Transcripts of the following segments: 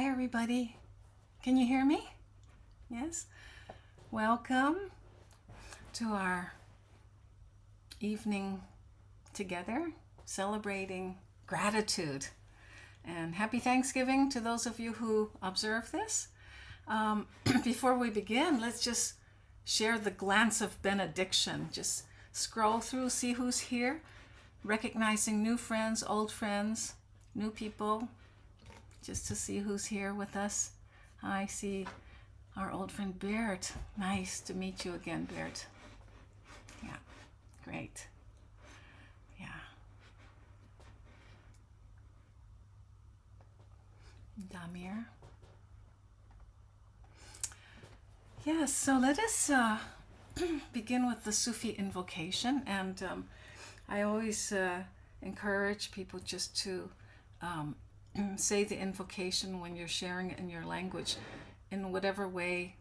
Hi, everybody. Can you hear me? Yes? Welcome to our evening together, celebrating gratitude. And happy Thanksgiving to those of you who observe this. Before we begin, let's just share the glance of benediction. Just scroll through, see who's here, recognizing new friends, old friends, new people, just to see who's here with us. I see our old friend Bert. Nice to meet you again, Bert. Yeah, great. Yeah. Damir. Yes, so let us begin with the Sufi invocation. And I always encourage people just to say the invocation when you're sharing it in your language in whatever way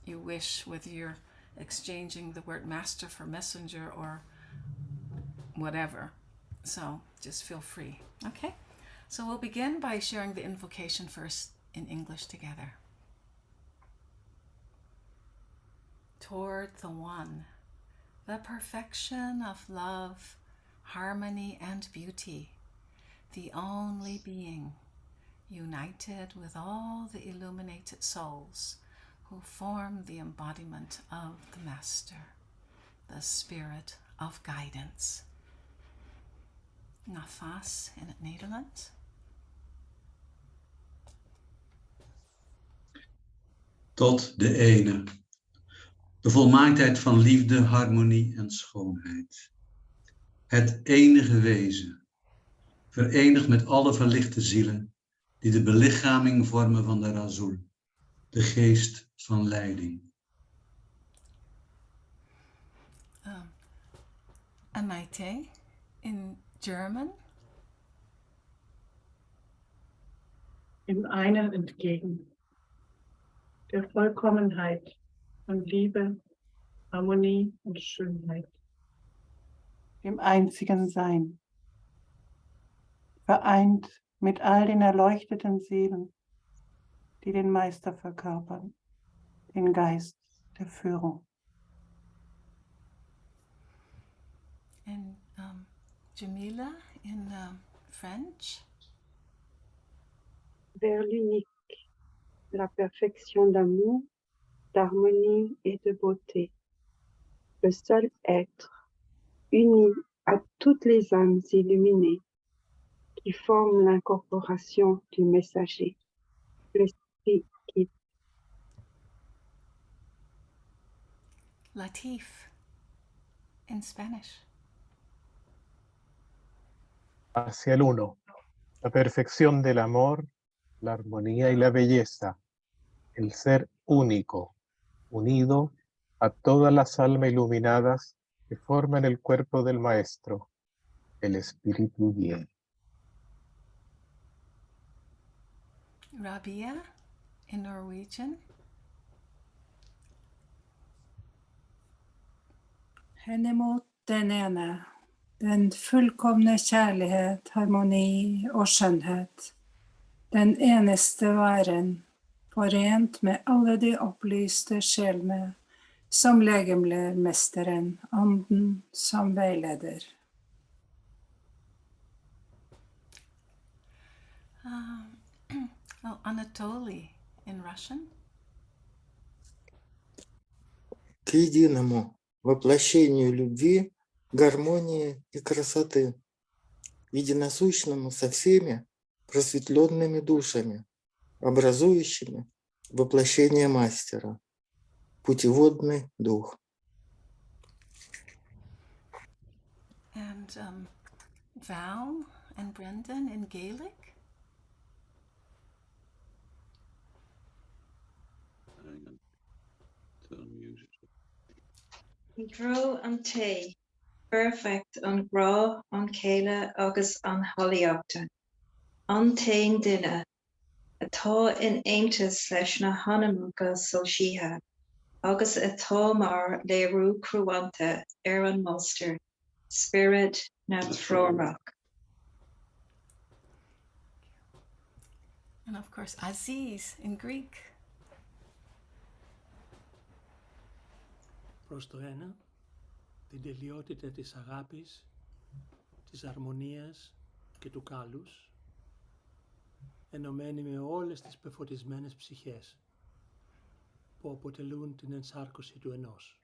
you wish, whether you're exchanging the word master for messenger or whatever. So just feel free. Okay? So we'll begin by sharing the invocation first in English together. Toward the One, the perfection of love, harmony, and beauty, the only being, united with all the illuminated souls who form the embodiment of the Master, the Spirit of Guidance. Nafas in het Nederlands. Tot de ene, de volmaaktheid van liefde, harmonie en schoonheid. Het enige wezen, verenigd met alle verlichte zielen, die de belichaming vormen van de Razul, de geest van leiding. Amaite in German. Im einen entgegen, der Vollkommenheit von Liebe, Harmonie und Schönheit. Dem einzigen Sein, vereint mit all den erleuchteten Seelen, die den Meister verkörpern, den Geist der Führung. And Jamila in French. Vers l'unique, la perfection d'amour, d'harmonie et de beauté. Le seul être, uni à toutes les âmes illuminées, qui forment l'incorporation du messager, l'esprit qui... Latif in Spanish. Hacia el uno, la perfección del amor, la armonía y la belleza, el ser único, unido a todas las almas iluminadas que forman el cuerpo del Maestro, el Espíritu Guía. Rabia in Norwegian. Henimot den ene, den fullkomne kjærlighet, harmoni og skjønnhet, den eneste væren, forent med alle de opplyste sjelene, som legemler mesteren, ånden som veileder. Anatoly in Russian. К единому воплощению любви, гармонии и красоты, единосущному со всеми просветленными душами, образующими воплощение Мастера, путеводный дух. And Val and Brendan in Gaelic. Dro an té, perfect an grá an céile agus an holaíochta. An tain duine, atá in aontas leis na hanamucha solsíthe, agus atá mar léirú cruanta ar an Master, Spirit na Frórach. And of course, Aziz in Greek. Προς το ένα, την τελειότητα της αγάπης, της αρμονίας και του κάλους, ενωμένη με όλες τις πεφωτισμένες ψυχές που αποτελούν την ενσάρκωση του ενός,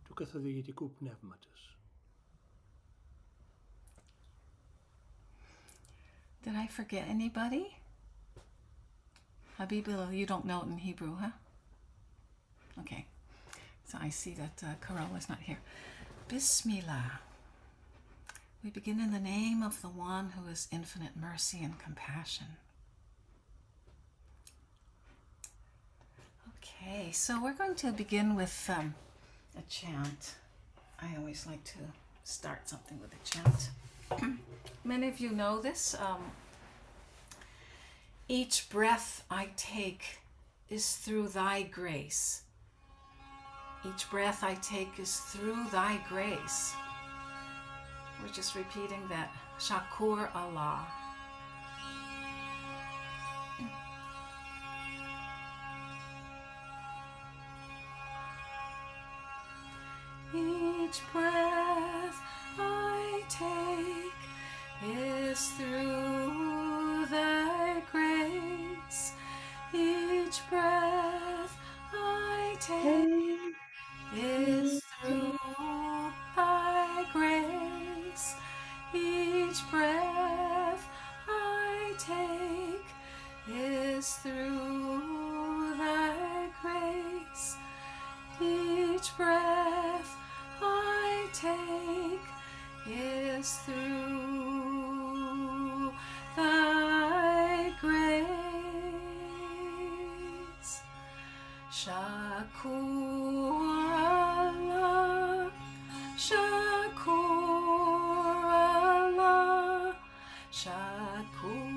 του καθοδηγητικού πνεύματος. Did I forget anybody? Habibillah, you don't know it in Hebrew, huh? Okay, so I see that Carol is not here. Bismillah. We begin in the name of the one who is infinite mercy and compassion. Okay, so we're going to begin with a chant. I always like to start something with a chant. Many of you know this. Each breath I take is through thy grace. Each breath I take is through thy grace. We're just repeating that. Shakur Allah. Each breath I take is through thy grace. Each breath I take is through thy grace. Each breath I take is through thy grace. Each breath I take is through thy grace. Shakur Allah, Shakur Allah, Shakur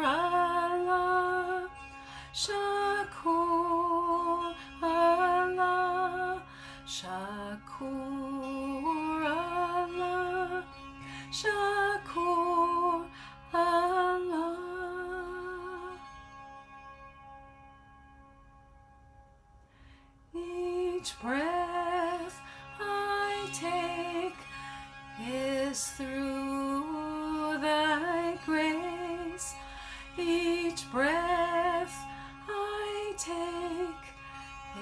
Allah, Shakur Allah, Shakur Allah, Shakur Allah. Each breath I take is through thy grace. Each breath I take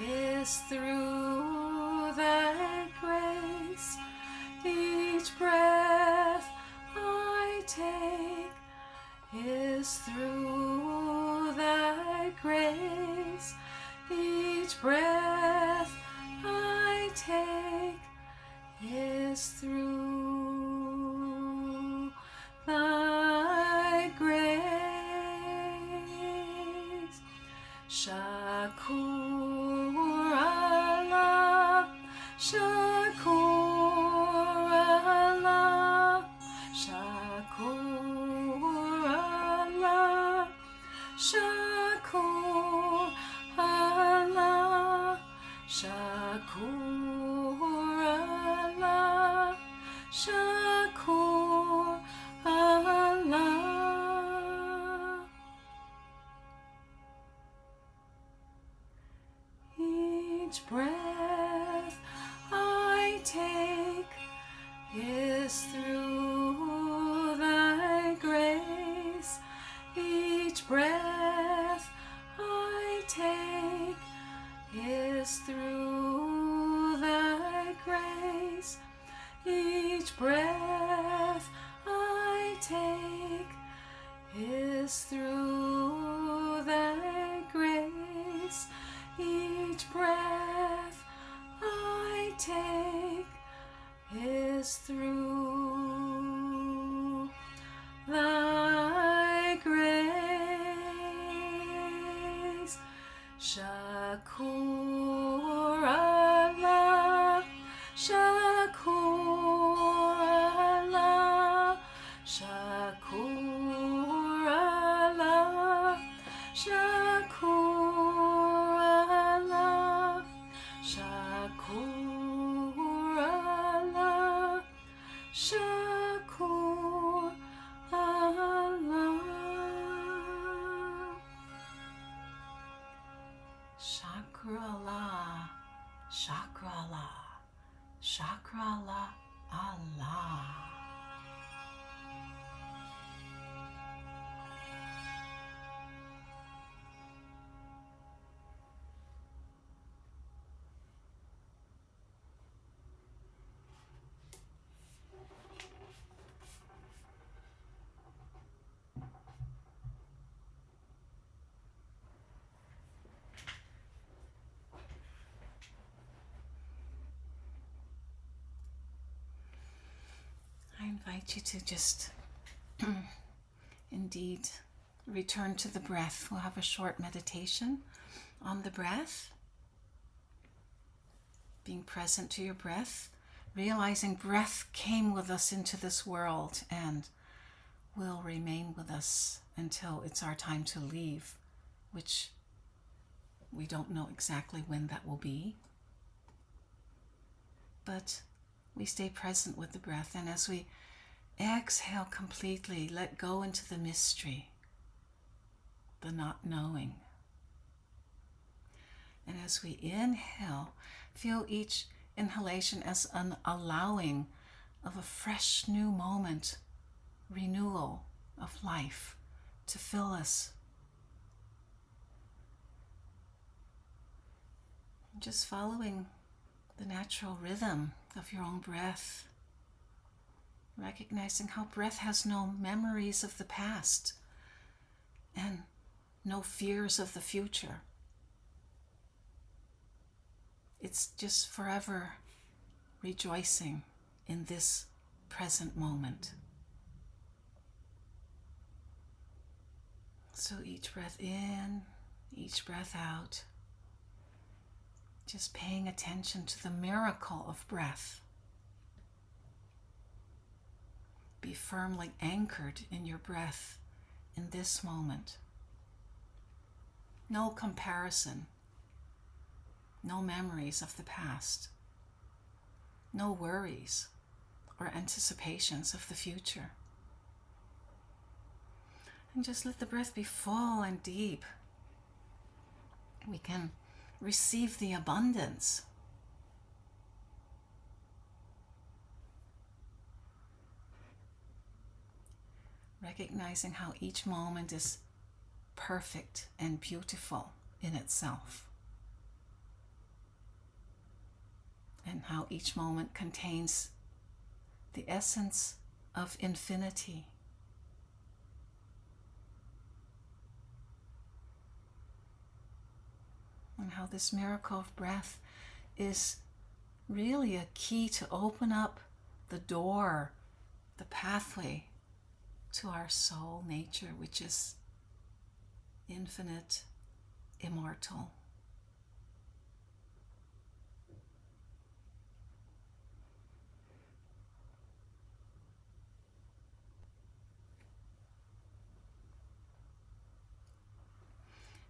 is through thy grace. Each breath I take is through thy grace. Each breath I take is through thy grace. Shakur Allah, Shakur Allah, Shakur Allah, Shakur Allah, Shakur Allah, Shakur Allah. Each breath I take is through thy grace. Each breath I take is through thy grace. Each breath I take is through thy grace. Each breath I take is through thy grace. Shakur Allah, Shakur Allah, Shakur Allah, Shakur Allah, Shakur Allah, Shakur Allah. Chakrala, Chakrala, Allah. I invite you to just indeed return to the breath. We'll have a short meditation on the breath, being present to your breath, realizing breath came with us into this world and will remain with us until it's our time to leave, which we don't know exactly when that will be. But we stay present with the breath, and as we exhale completely, let go into the mystery, the not knowing. And as we inhale, feel each inhalation as an allowing of a fresh new moment, renewal of life to fill us. Just following the natural rhythm of your own breath, recognizing how breath has no memories of the past and no fears of the future. It's just forever rejoicing in this present moment. So each breath in, each breath out, just paying attention to the miracle of breath. Be firmly anchored in your breath in this moment. No comparison, no memories of the past, no worries or anticipations of the future. And just let the breath be full and deep. We can receive the abundance. Recognizing how each moment is perfect and beautiful in itself. And how each moment contains the essence of infinity. And how this miracle of breath is really a key to open up the door, the pathway to our soul nature, which is infinite, immortal.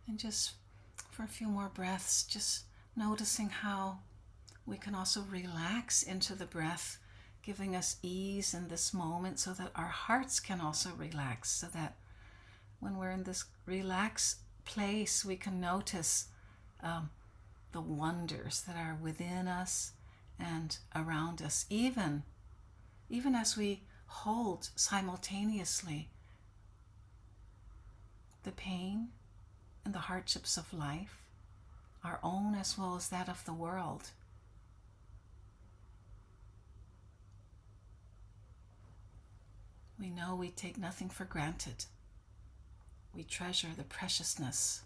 And just for a few more breaths, just noticing how we can also relax into the breath, giving us ease in this moment so that our hearts can also relax, so that when we're in this relaxed place, we can notice the wonders that are within us and around us, even as we hold simultaneously the pain and the hardships of life, our own as well as that of the world. We know we take nothing for granted. We treasure the preciousness.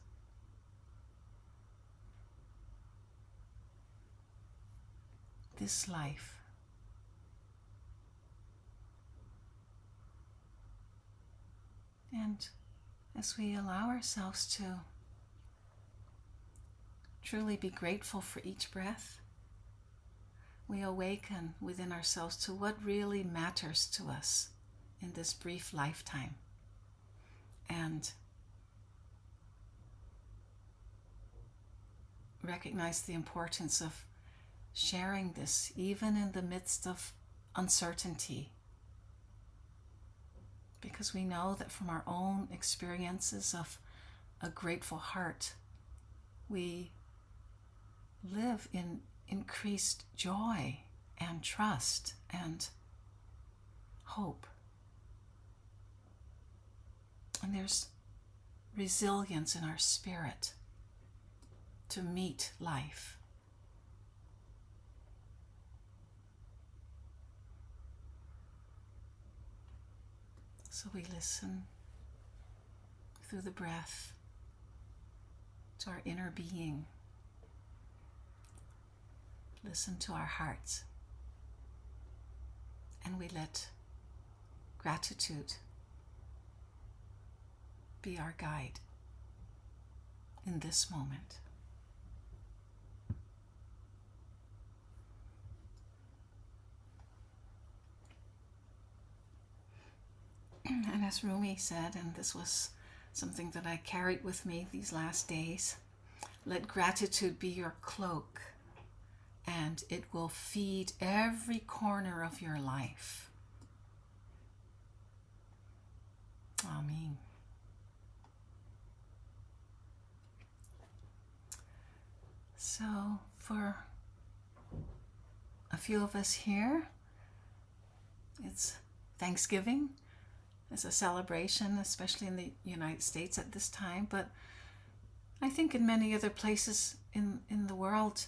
This life. And as we allow ourselves to truly be grateful for each breath, we awaken within ourselves to what really matters to us in this brief lifetime. And recognize the importance of sharing this even in the midst of uncertainty. Because we know that from our own experiences of a grateful heart, we live in increased joy and trust and hope. And there's resilience in our spirit to meet life. So we listen through the breath to our inner being. Listen to our hearts. And we let gratitude be our guide in this moment. And as Rumi said, and this was something that I carried with me these last days, let gratitude be your cloak, and it will feed every corner of your life. Amen. So for a few of us here, it's Thanksgiving. It's a celebration, especially in the United States at this time, but I think in many other places in the world,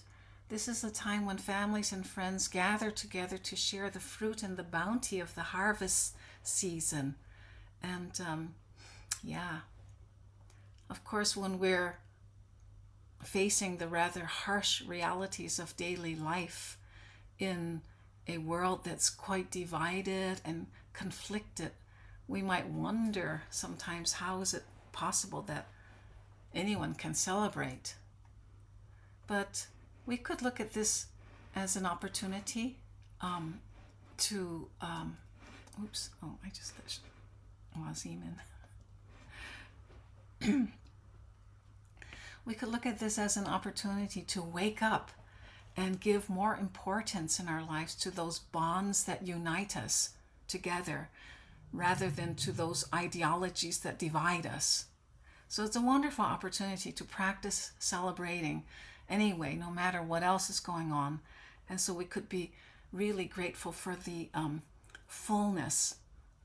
this is a time when families and friends gather together to share the fruit and the bounty of the harvest season. And of course, when we're facing the rather harsh realities of daily life in a world that's quite divided and conflicted, we might wonder sometimes, how is it possible that anyone can celebrate? But we could look at this as an opportunity to I just touched Wazim in. We could look at this as an opportunity to wake up and give more importance in our lives to those bonds that unite us together, rather than to those ideologies that divide us. So it's a wonderful opportunity to practice celebrating anyway, no matter what else is going on. And so we could be really grateful for the fullness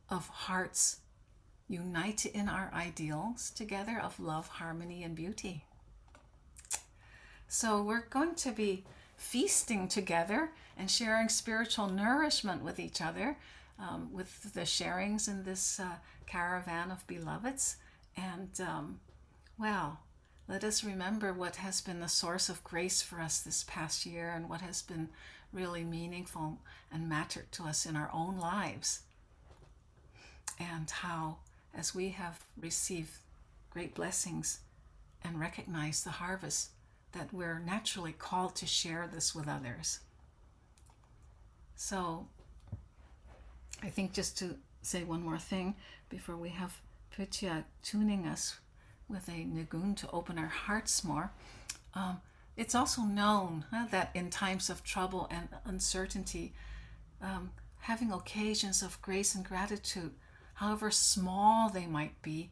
of hearts united in our ideals together of love, harmony, and beauty. So we're going to be feasting together and sharing spiritual nourishment with each other, with the sharings in this caravan of beloveds. And let us remember what has been the source of grace for us this past year, and what has been really meaningful and mattered to us in our own lives. And how, as we have received great blessings and recognized the harvest, that we're naturally called to share this with others. So I think just to say one more thing before we have Pitya tuning us with a nigun to open our hearts more. It's also known that in times of trouble and uncertainty, having occasions of grace and gratitude, however small they might be,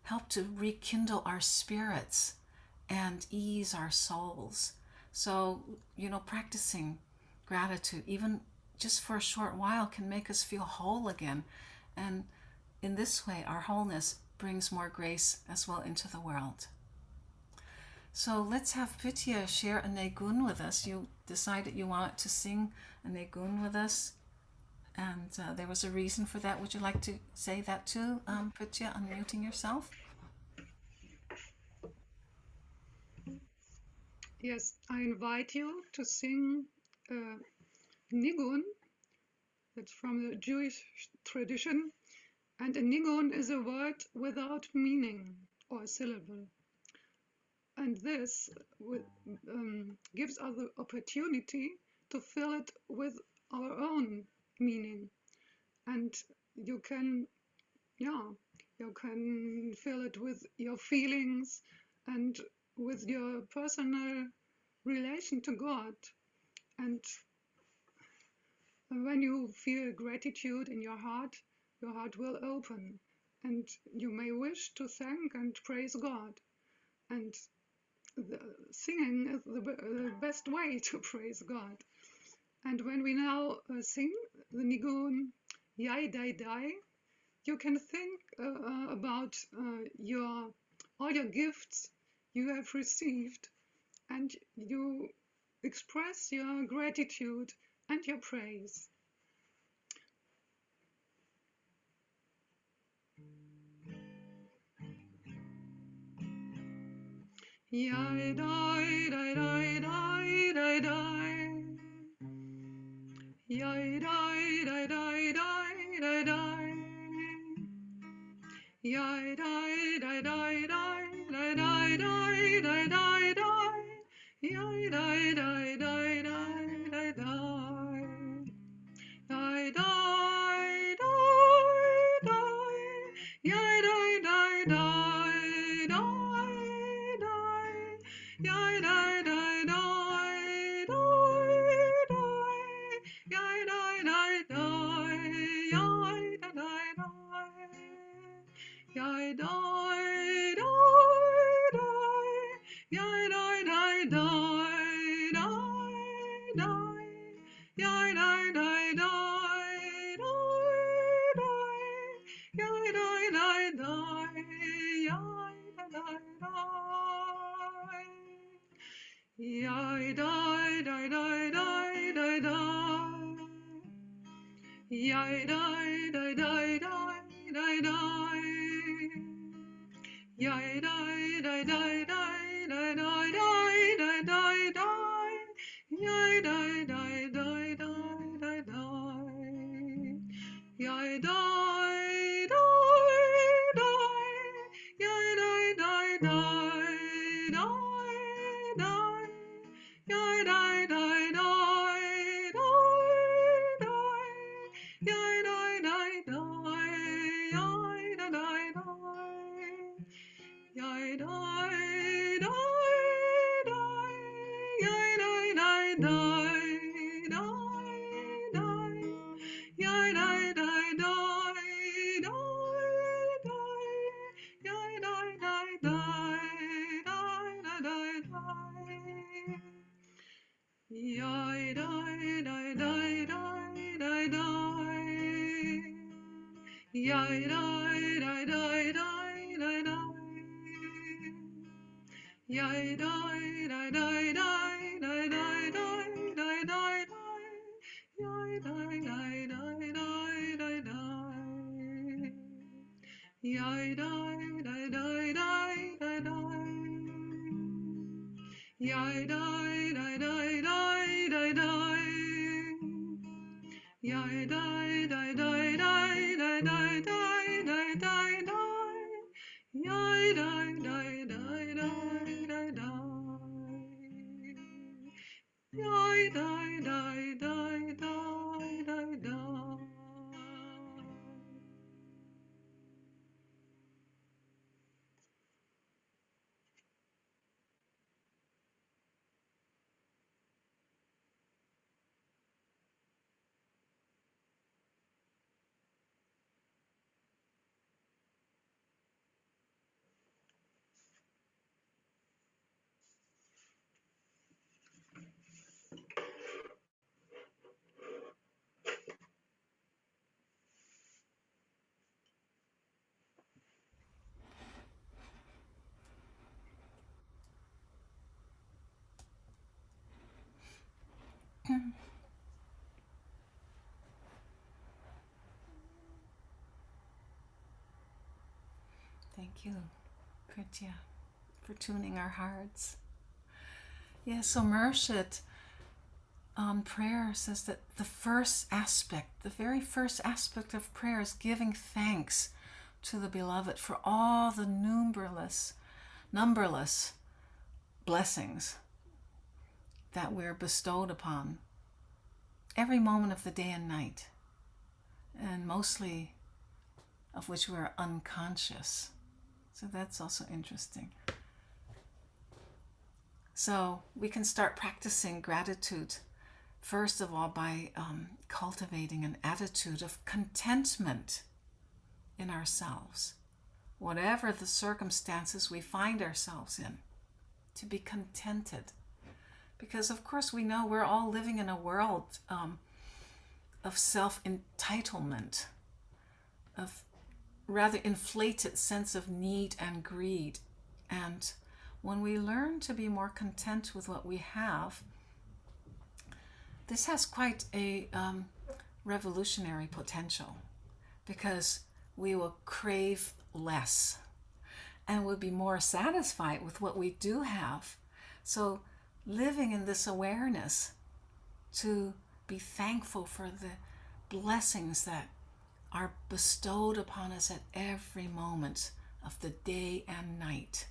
help to rekindle our spirits and ease our souls. So, practicing gratitude, even just for a short while, can make us feel whole again. And in this way, our wholeness brings more grace as well into the world. So let's have Pitya share a negun with us. You decided you wanted to sing a negun with us, and there was a reason for that. Would you like to say that too, Pitya, unmuting yourself? Yes, I invite you to sing nigun. That's from the Jewish tradition. And a nigun is a word without meaning or syllable. And this gives us the opportunity to fill it with our own meaning. And you can fill it with your feelings and with your personal relation to God. And when you feel gratitude in your heart will open, and you may wish to thank and praise God. And singing is the best way to praise God. And when we now sing the Nigun Yai Dai Dai, you can think about all your gifts you have received, and you express your gratitude and your praise. Yai dai dai dai dai dai dai. Yai dai dai dai dai dai dai. Yai dai dai dai dai dai dai dai dai dai. Yai dai dai dai dai dai dai. Yai dai dai dai. Yai dai dai dai dai dai. Yai dai dai dai dai dai. Yai dai dai dai. Yai dai dai dai. Yai dai dai dai. Yai dai dai dai dai dai. Yai dai dai dai dai dai. Yai dai dai dai. Yai dai dai dai. Yai dai dai dai dai dai dai. Yai dai dai dai dai dai dai. Yai dai dai dai dai dai dai dai dai dai. Yai dai dai dai dai dai dai. Yai dai dai dai. Yai dai dai dai dai dai. Yai dai dai dai dai dai. Yai dai dai dai. Yai dai dai dai. Yai dai dai dai. Yai dai dai dai dai dai. Yai dai dai dai dai dai. Yai dai dai dai dai dai dai. Yai dai dai dai dai dai dai. Yai dai dai dai dai dai dai. Yai dai dai dai dai dai dai dai dai dai dai. Yai dai dai dai dai dai dai. Yai dai dai dai dai dai dai. Yai dai dai dai dai dai dai. Yai dai dai dai dai dai dai dai dai dai dai. Yai dai dai dai dai dai dai. Yai dai dai dai dai dai dai. Thank you, Kritya, for tuning our hearts. Yes, so Mershit on prayer says that the very first aspect of prayer is giving thanks to the Beloved for all the numberless blessings that we're bestowed upon every moment of the day and night, and mostly of which we're unconscious. So that's also interesting. So we can start practicing gratitude, first of all, by cultivating an attitude of contentment in ourselves, whatever the circumstances we find ourselves in. to be contented. Because of course we know we're all living in a world of self-entitlement, of rather inflated sense of need and greed. And when we learn to be more content with what we have, this has quite a revolutionary potential, because we will crave less and will be more satisfied with what we do have. So living in this awareness to be thankful for the blessings that are bestowed upon us at every moment of the day and night.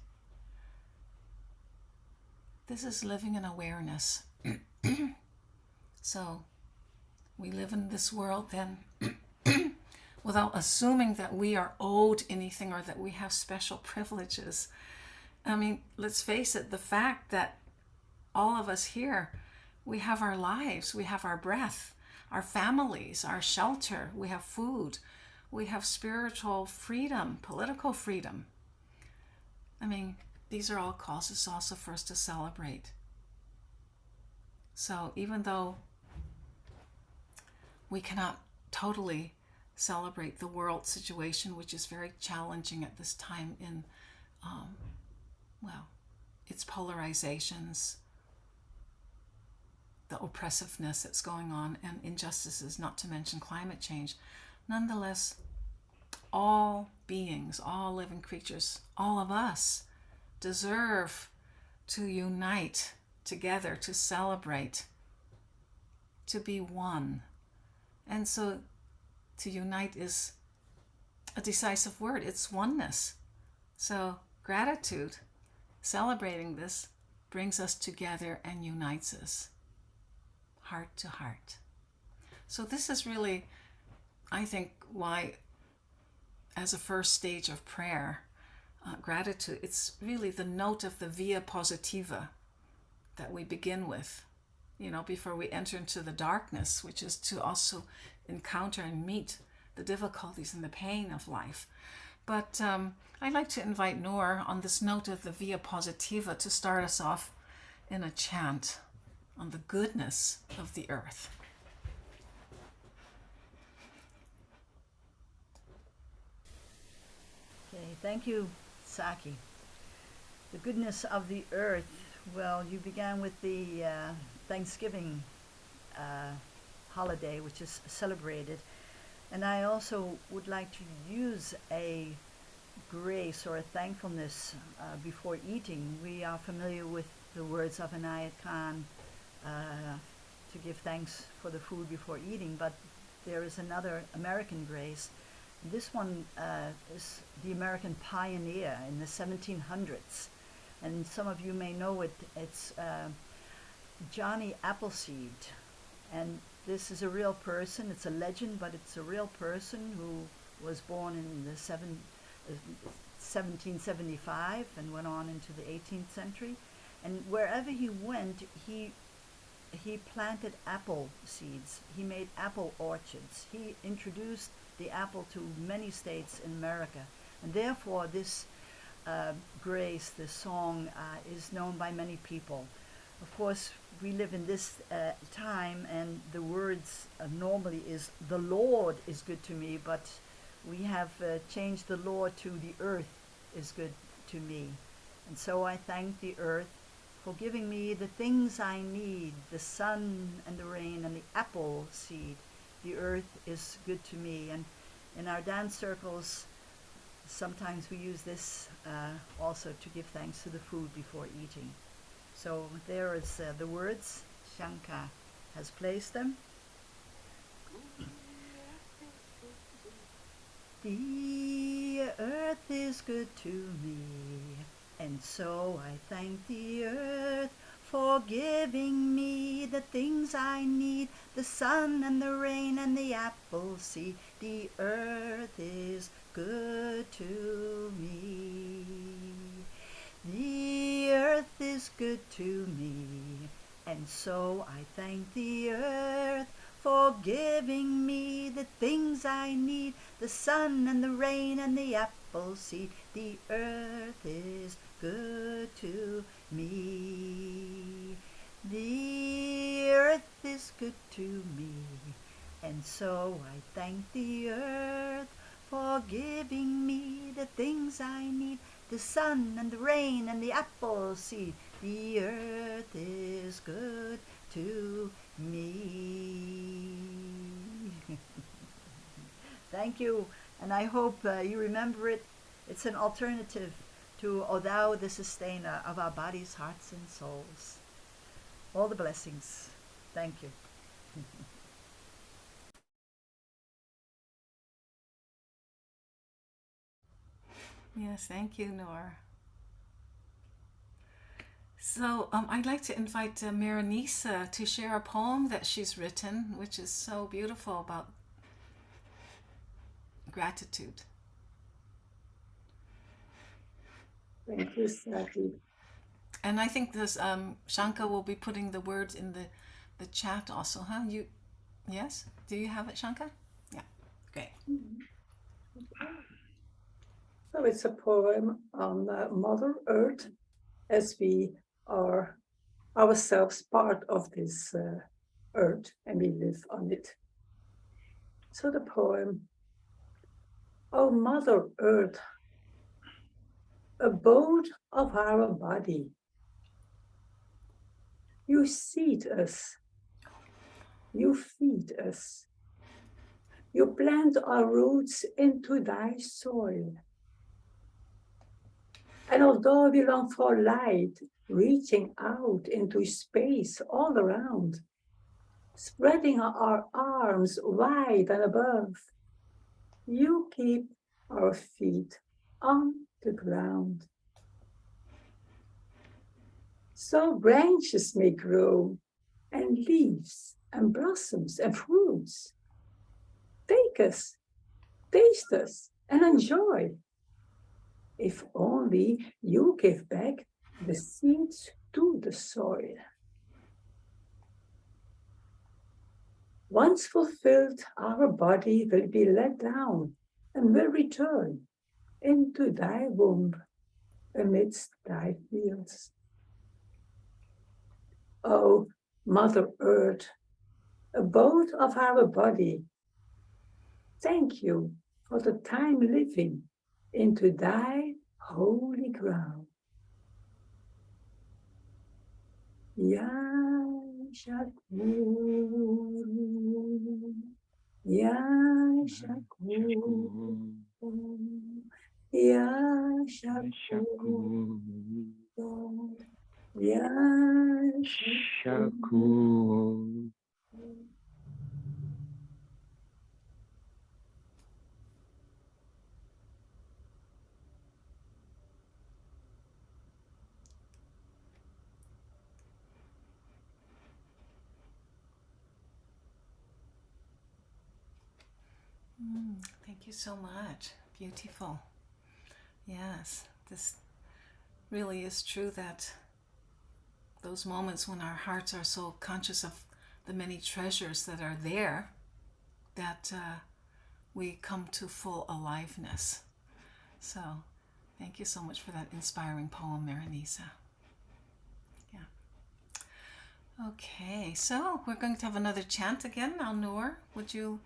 This is living in awareness. So we live in this world then without assuming that we are owed anything or that we have special privileges. I mean, let's face it, the fact that all of us here, we have our lives, we have our breath, our families, our shelter, we have food, we have spiritual freedom, political freedom. I mean, these are all causes also for us to celebrate. So even though we cannot totally celebrate the world situation, which is very challenging at this time in, its polarizations, the oppressiveness that's going on, and injustices, not to mention climate change. Nonetheless, all beings, all living creatures, all of us deserve to unite together, to celebrate, to be one. And so to unite is a decisive word. It's oneness. So gratitude, celebrating this, brings us together and unites us, heart to heart. So this is really, I think, why, as a first stage of prayer, gratitude, it's really the note of the via positiva that we begin with, before we enter into the darkness, which is to also encounter and meet the difficulties and the pain of life. But I'd like to invite Noor on this note of the via positiva to start us off in a chant on the goodness of the earth. Okay, thank you, Saki. The goodness of the earth. Well, you began with the Thanksgiving holiday, which is celebrated. And I also would like to use a grace or a thankfulness before eating. We are familiar with the words of Inayat Khan to give thanks for the food before eating, but there is another American grace. This one is the American pioneer in the 1700s, and some of you may know it. It's Johnny Appleseed, and this is a real person. It's a legend, but it's a real person who was born in the 1775 and went on into the 18th century. And wherever he went, he planted apple seeds. He made apple orchards. He introduced the apple to many states in America. And therefore, this grace, this song, is known by many people. Of course, we live in this time, and the words normally is, the Lord is good to me, but we have changed the Lord to the earth is good to me. And so I thank the earth for giving me the things I need, the sun and the rain and the apple seed. The earth is good to me. And in our dance circles, sometimes we use this also to give thanks to the food before eating. So there is the words. Shankar has placed them. The earth is good to me, and so I thank the earth for giving me the things I need, the sun and the rain and the apple seed. The earth is good to me. The earth is good to me, and so I thank the earth for giving me the things I need, the sun and the rain and the apple apple seed. The earth is good to me. The earth is good to me. And so I thank the earth for giving me the things I need. The sun and the rain and the apple seed. The earth is good to me. Thank you, and I hope you remember it. It's an alternative to O Thou, the sustainer of our bodies, hearts, and souls. All the blessings. Thank you. Yes, thank you, Nora. So I'd like to invite Maranisa to share a poem that she's written, which is so beautiful, about gratitude. Thank you, Sati. And I think this Shanka will be putting the words in the chat also, huh? Yes? Do you have it, Shanka? Yeah, great. So it's a poem on Mother Earth, as we are ourselves part of this earth and we live on it. So the poem, Oh Mother Earth, abode of our body, you seed us, you feed us, you plant our roots into thy soil. And although we long for light, reaching out into space all around, spreading our arms wide and above, you keep our feet on the ground. So branches may grow, and leaves and blossoms and fruits. Take us, taste us, and enjoy. If only you give back the seeds to the soil. Once fulfilled, our body will be let down and will return into thy womb amidst thy fields. O Mother Earth, abode of our body, thank you for the time living into thy holy ground. Ya Shakur, Ya Shakur, Ya Shakur, Ya Shakur. Thank you so much. Beautiful. Yes, this really is true, that those moments when our hearts are so conscious of the many treasures that are there, that we come to full aliveness. So thank you so much for that inspiring poem, Maranisa. Yeah. Okay, so we're going to have another chant again. Now, Noor, would you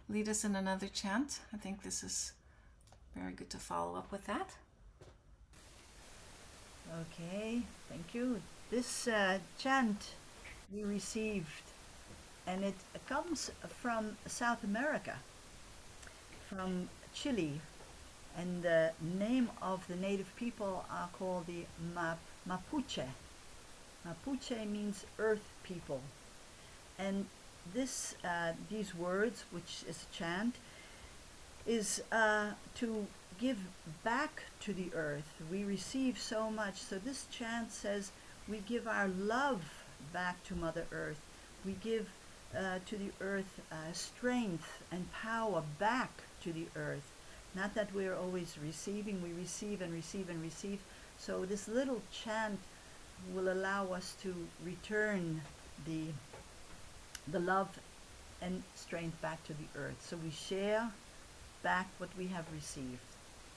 lead us in another chant? I think this is very good to follow up with that. Okay, thank you. This chant we received, and it comes from South America, from Chile, and the name of the native people are called the Mapuche. Mapuche means earth people, and these words, which is a chant, is to give back to the earth. We receive so much, so this chant says we give our love back to Mother Earth. We give to the earth strength and power back to the earth. Not that we're always receiving, we receive and receive and receive. So this little chant will allow us to return the love and strength back to the earth. So we share back what we have received.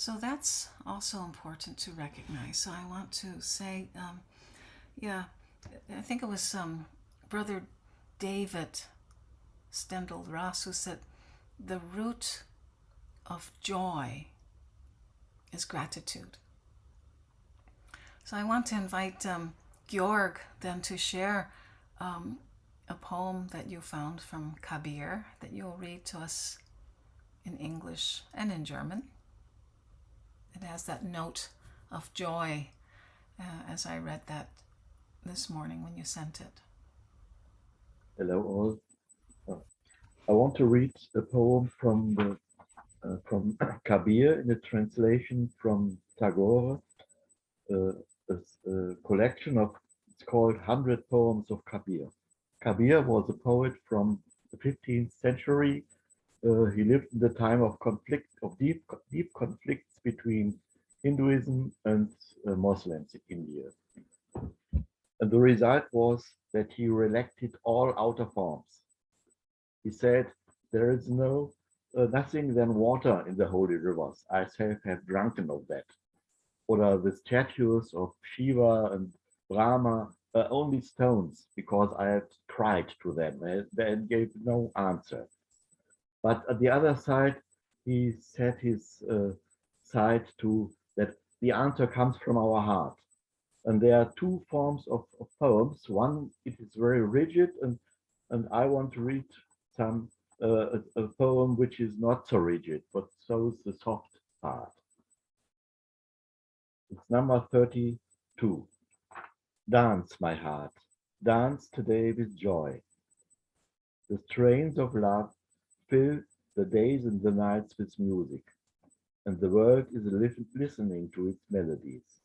So that's also important to recognize. So I want to say, I think it was Brother David Stendhal Ross who said, the root of joy is gratitude. So I want to invite Georg then to share a poem that you found from Kabir that you'll read to us in English and in German. It has that note of joy as I read that this morning when you sent it. Hello all. I want to read a poem from Kabir in a translation from Tagore, a collection of, it's called 100 Poems of Kabir. Kabir was a poet from the 15th century. He lived in the time of conflict, of deep conflicts between Hinduism and Muslims in India. And the result was that he rejected all outer forms. He said, there is nothing than water in the holy rivers. I self have drunken of that. Or the statues of Shiva and Brahma are only stones because I have cried to them. They gave no answer. But at the other side, he set his side to that the answer comes from our heart. And there are two forms of poems. One, it is very rigid, and I want to read a poem which is not so rigid, but shows the soft part. It's number 32. Dance, my heart, dance today with joy. The strains of love fill the days and the nights with music, and the world is listening to its melodies.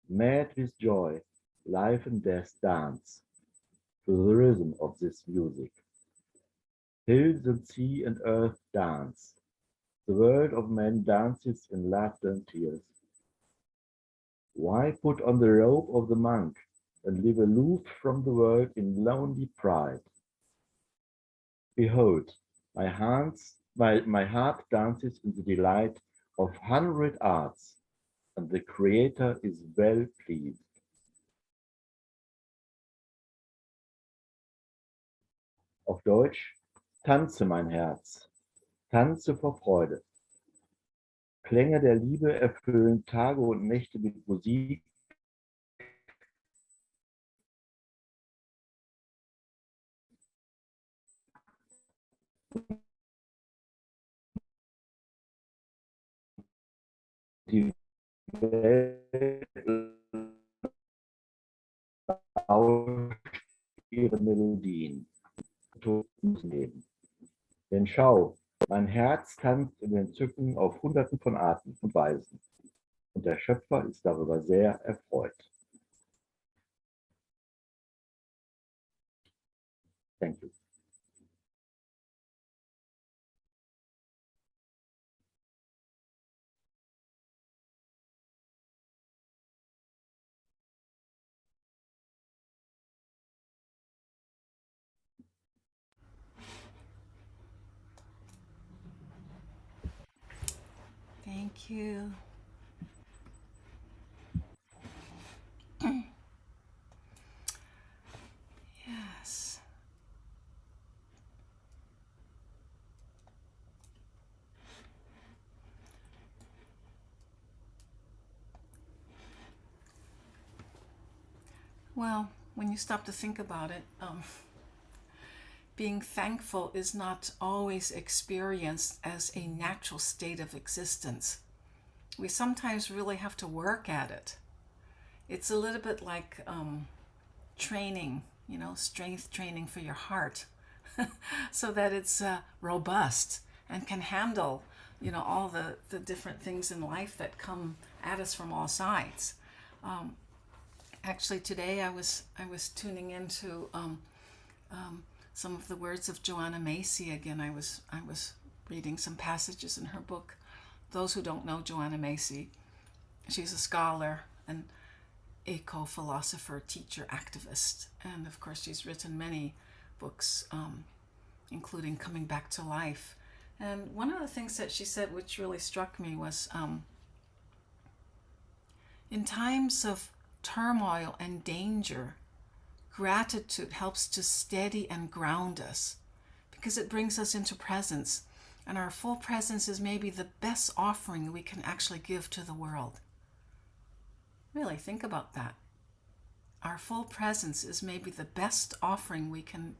Mad with joy, life and death dance to the rhythm of this music. Hills and sea and earth dance. The world of men dances in laughter and tears. Why put on the robe of the monk and live aloof from the world in lonely pride? Behold, my heart dances in the delight of 100 arts, and the Creator is well pleased. Auf Deutsch, tanze mein Herz, tanze vor Freude. Klänge der Liebe erfüllen Tage und Nächte mit Musik. Die Welt lauscht ihre Melodien. Leben. Denn schau, mein Herz tanzt im Entzücken auf Hunderten von Arten und Weisen. Und der Schöpfer ist darüber sehr erfreut. Thank you. Thank you. Yes. Well, when you stop to think about it, being thankful is not always experienced as a natural state of existence. We sometimes really have to work at it. It's a little bit like training, strength training for your heart so that it's robust and can handle, all the different things in life that come at us from all sides. Actually, today I was tuning into some of the words of Joanna Macy again. I was reading some passages in her book. Those who don't know Joanna Macy, she's a scholar and eco-philosopher, teacher, activist, and of course she's written many books, including Coming Back to Life, And one of the things that she said, which really struck me, was in times of turmoil and danger, gratitude helps to steady and ground us because it brings us into presence. And our full presence is maybe the best offering we can actually give to the world. Really, think about that. Our full presence is maybe the best offering we can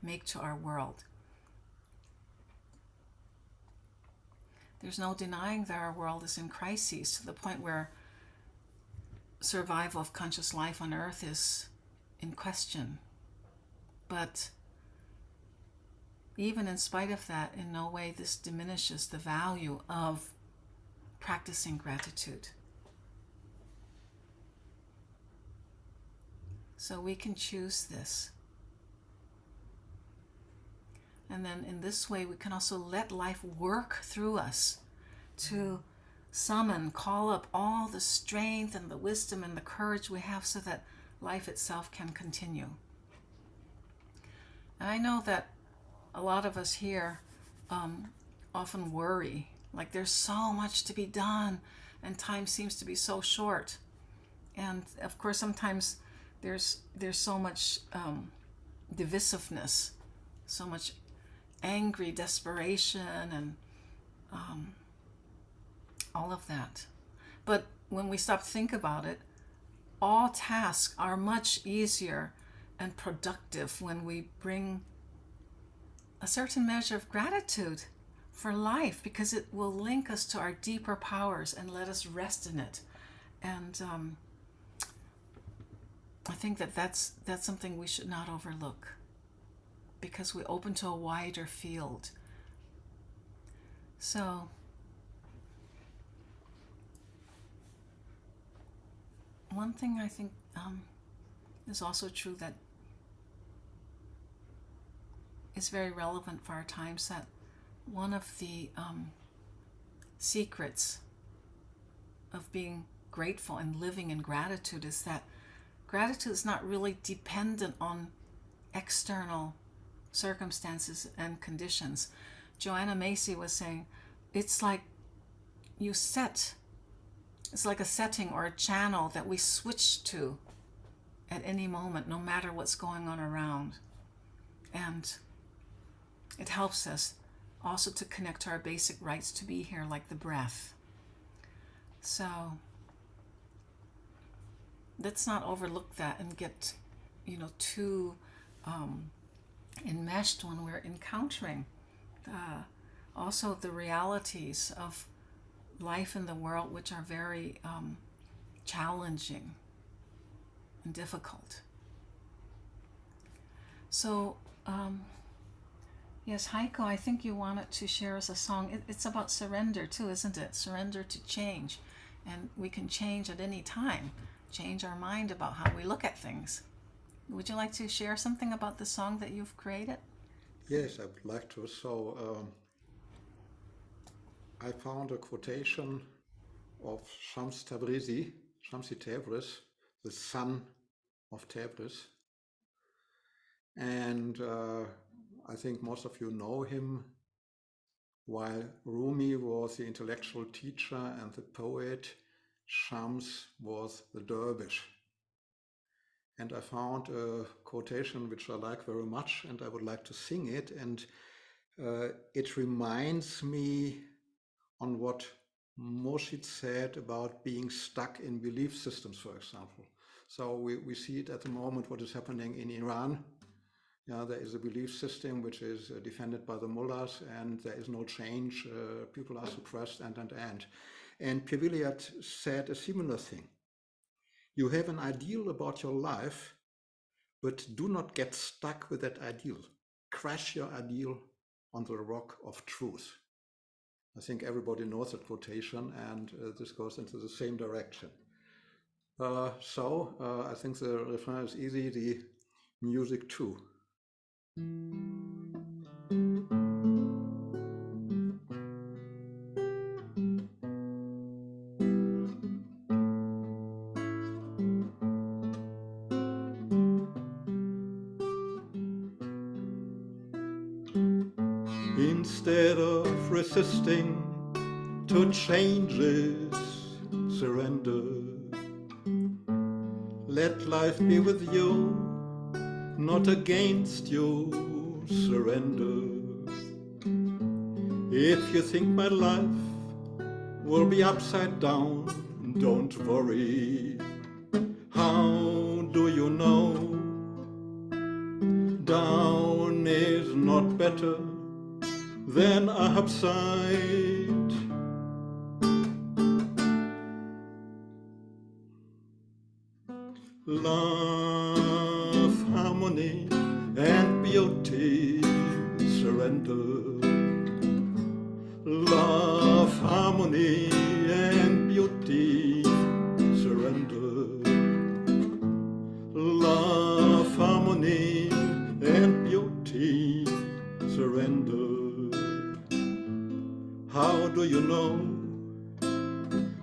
make to our world. There's no denying that our world is in crises to the point where survival of conscious life on Earth is in question. But even in spite of that, in no way this diminishes the value of practicing gratitude. So we can choose this. And then in this way, we can also let life work through us to summon, call up all the strength and the wisdom and the courage we have so that life itself can continue. And I know that a lot of us here often worry, like there's so much to be done and time seems to be so short. And of course, sometimes there's so much divisiveness, so much angry desperation and all of that. But when we stop to think about it, all tasks are much easier and productive when we bring a certain measure of gratitude for life, because it will link us to our deeper powers and let us rest in it. And I think that that's something we should not overlook, because we open to a wider field. So one thing I think is also true that is very relevant for our times, that one of the secrets of being grateful and living in gratitude is that gratitude is not really dependent on external circumstances and conditions. Joanna Macy was saying, it's like it's like a setting or a channel that we switch to at any moment, no matter what's going on around. And it helps us also to connect to our basic rights to be here, like the breath. So let's not overlook that and get, too enmeshed when we're encountering also the realities of life in the world, which are very challenging and difficult. So yes, Heiko, I think you wanted to share us a song. It's about surrender too, isn't it? Surrender to change. And we can change at any time, change our mind about how we look at things. Would you like to share something about the song that you've created? Yes, I would like to. So I found a quotation of Shamsi Tabriz, the son of Tabriz. And I think most of you know him. While Rumi was the intellectual teacher and the poet, Shams was the dervish. And I found a quotation which I like very much, and I would like to sing it. And it reminds me on what Moshid said about being stuck in belief systems, for example. So we see it at the moment, what is happening in Iran. There is a belief system which is defended by the mullahs, and there is no change. People are suppressed, and. And Peviliat said a similar thing. You have an ideal about your life, but do not get stuck with that ideal. Crash your ideal on the rock of truth. I think everybody knows that quotation, and this goes into the same direction. So I think the refrain is easy, the music too. In Instead of resisting to changes, surrender. Let life be with you, not against you, surrender. If you think my life will be upside down, don't worry. How do you know? Down is not better than upside. Love, harmony, and beauty, surrender. Love, harmony, and beauty, surrender. Love, harmony, and beauty, surrender. How do you know?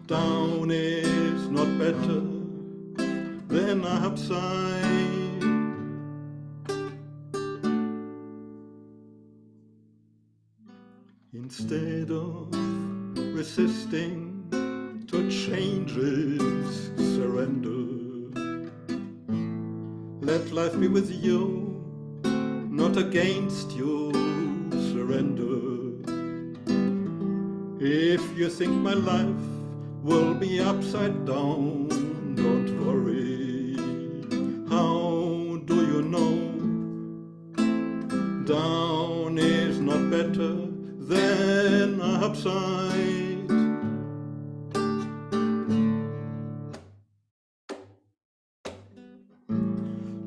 Down is not better than upside. Instead of resisting to changes, surrender. Let life be with you, not against you, surrender. If you think my life will be upside down, don't worry. How do you know? Down is not better than upside.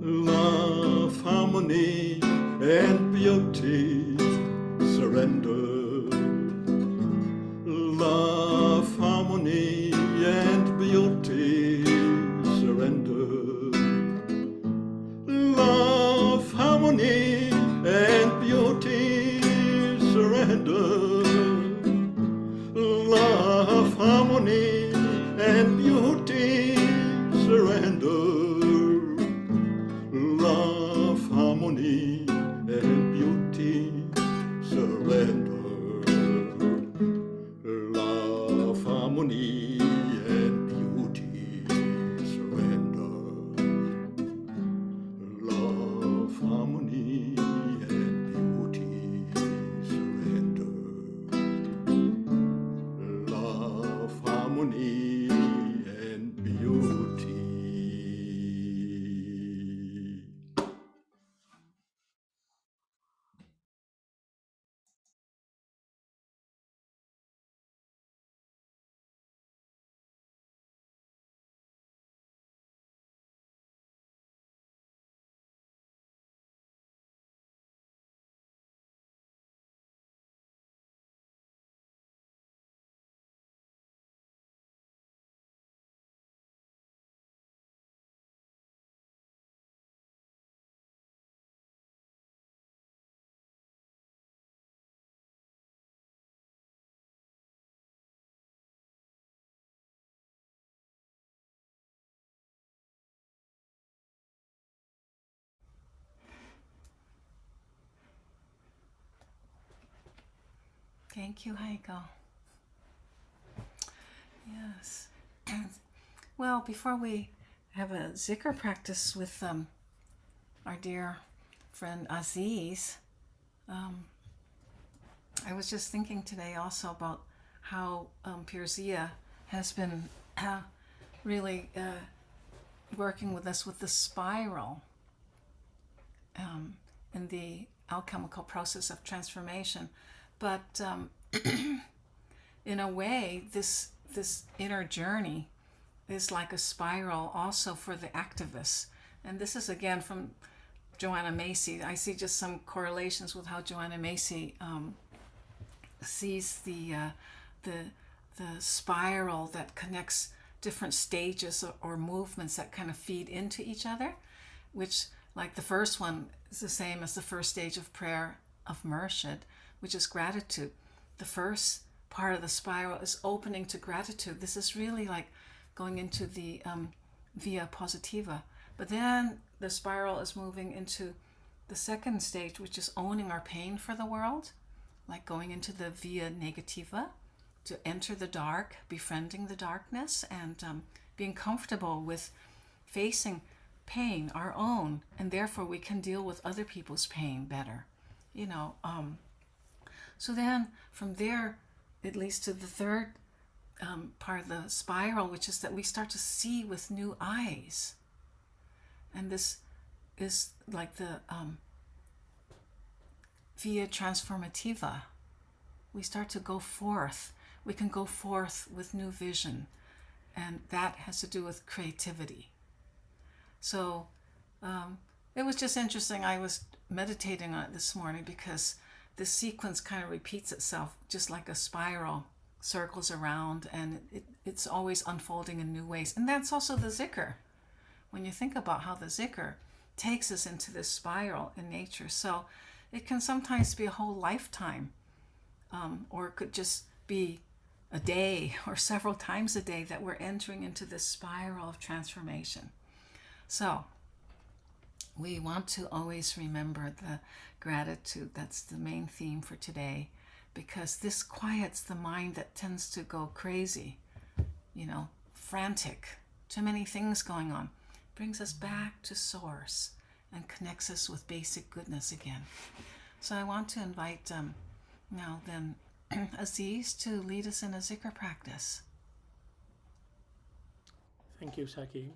Love, harmony, and beauty, surrender. Love, harmony, and beauty, surrender. Love, harmony, and beauty, surrender. Love, harmony, and beauty, surrender. Love, harmony, and beauty, surrender. Love, harmony, and beauty, surrender. Love, harmony, and beauty, surrender. Love, harmony, and beauty. Thank you, Heiko. Yes. Well, before we have a zikr practice with our dear friend Aziz, I was just thinking today also about how Pirzia has been really working with us with the spiral in the alchemical process of transformation. But in a way, this inner journey is like a spiral also for the activists. And this is again from Joanna Macy. I see just some correlations with how Joanna Macy sees the spiral that connects different stages or movements that kind of feed into each other, which, like the first one, is the same as the first stage of prayer of Murshid, which is gratitude. The first part of the spiral is opening to gratitude. This is really like going into the via positiva. But then the spiral is moving into the second stage, which is owning our pain for the world, like going into the via negativa, to enter the dark, befriending the darkness, and being comfortable with facing pain, our own, and therefore we can deal with other people's pain better. So then from there, it leads to the third part of the spiral, which is that we start to see with new eyes. And this is like the via transformativa. We start to go forth. We can go forth with new vision. And that has to do with creativity. So it was just interesting. I was meditating on it this morning because this sequence kind of repeats itself just like a spiral, circles around, and it's always unfolding in new ways. And that's also the zikr. When you think about how the zikr takes us into this spiral in nature. So it can sometimes be a whole lifetime, or it could just be a day or several times a day that we're entering into this spiral of transformation. So we want to always remember the gratitude. That's the main theme for today, because this quiets the mind that tends to go crazy, frantic, too many things going on. Brings us back to source and connects us with basic goodness again. So I want to invite now then Aziz to lead us in a zikr practice. Thank you, Saki.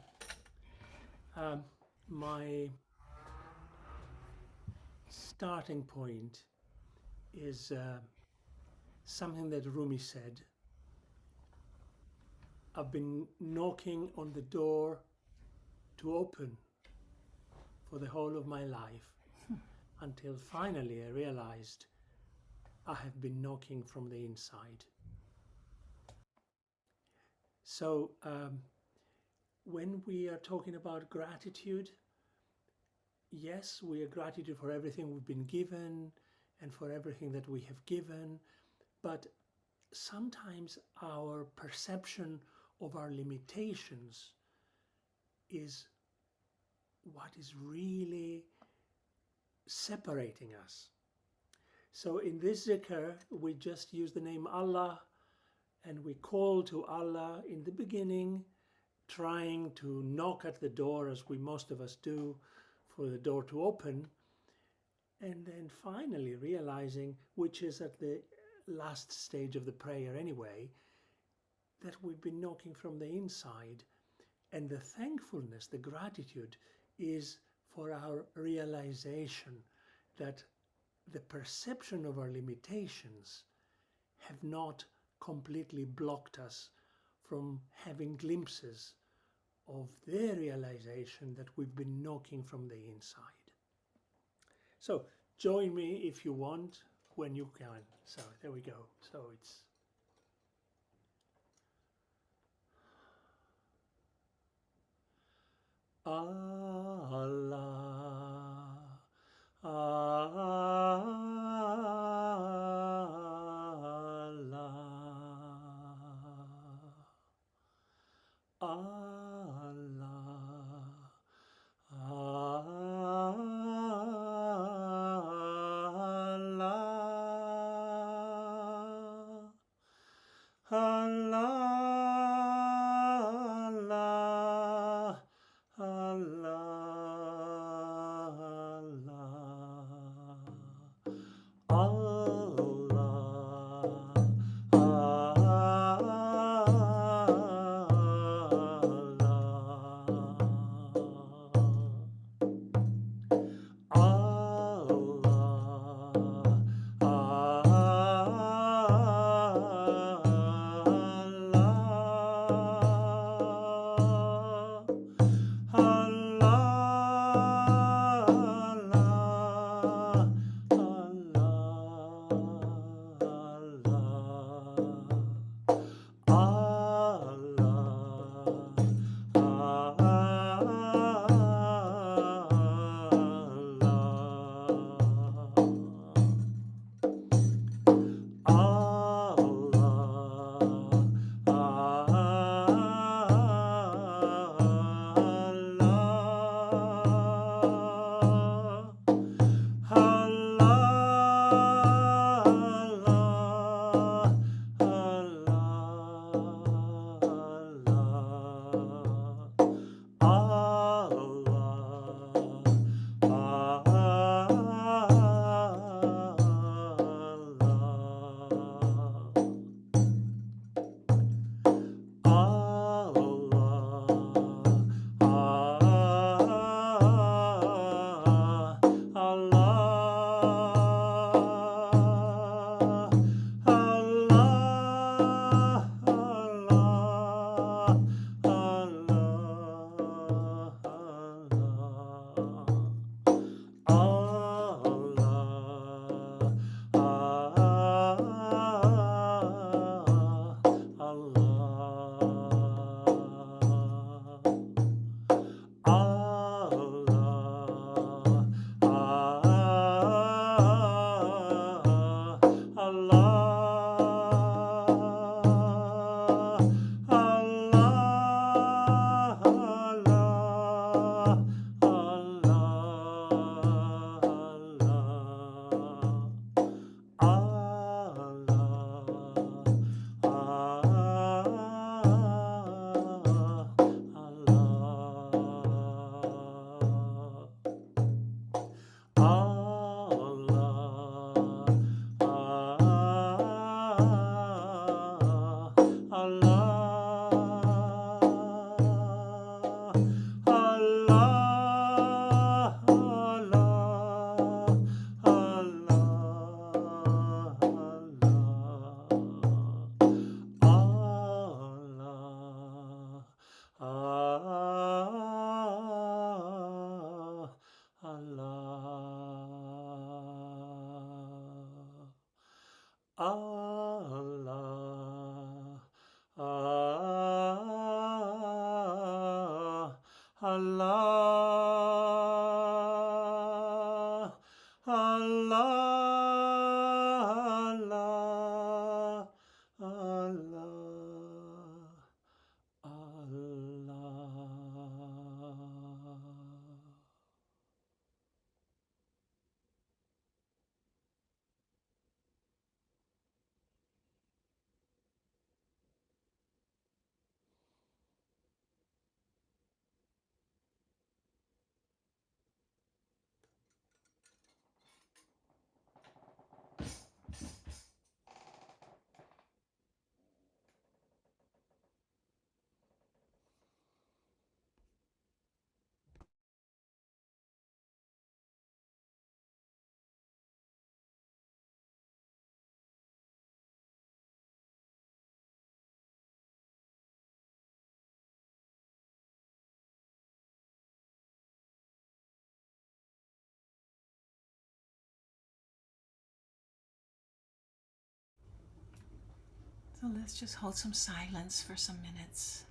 My starting point is something that Rumi said. I've been knocking on the door to open for the whole of my life until finally I realized I have been knocking from the inside. So when we are talking about gratitude, yes, we are gratitude for everything we've been given and for everything that we have given, but sometimes our perception of our limitations is what is really separating us. So in this zikr, we just use the name Allah and we call to Allah in the beginning, trying to knock at the door as most of us do, for the door to open, and then finally realizing, which is at the last stage of the prayer anyway, that we've been knocking from the inside. And the thankfulness, the gratitude, is for our realization that the perception of our limitations have not completely blocked us from having glimpses of their realization that we've been knocking from the inside. So join me if you want, when you can. So there we go. So it's Allah, Allah, Allah, Allah, Allah, Allah. So let's just hold some silence for some minutes.